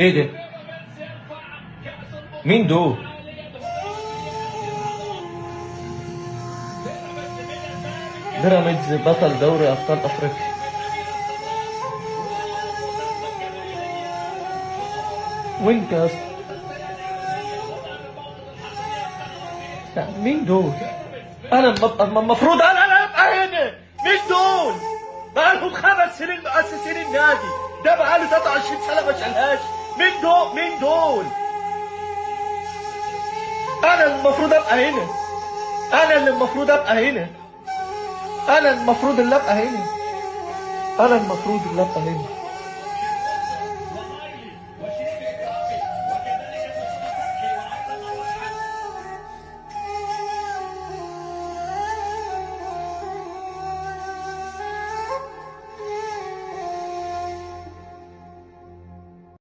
ايه ده؟ مين دول؟ بيراميدز بطل دوري ابطال افريقيا. وانت يا اسطى؟ مين دول؟ انا المفروض انا ابقى هنا. مين دول؟ بقالهم 5 سنين مؤسسين النادي ده، بقاله 23 سنه ما شالهاش. مين دول؟ مين دول؟ انا المفروض ابقى هنا. انا اللي المفروض ابقى هنا. انا المفروض اللي ابقى هنا.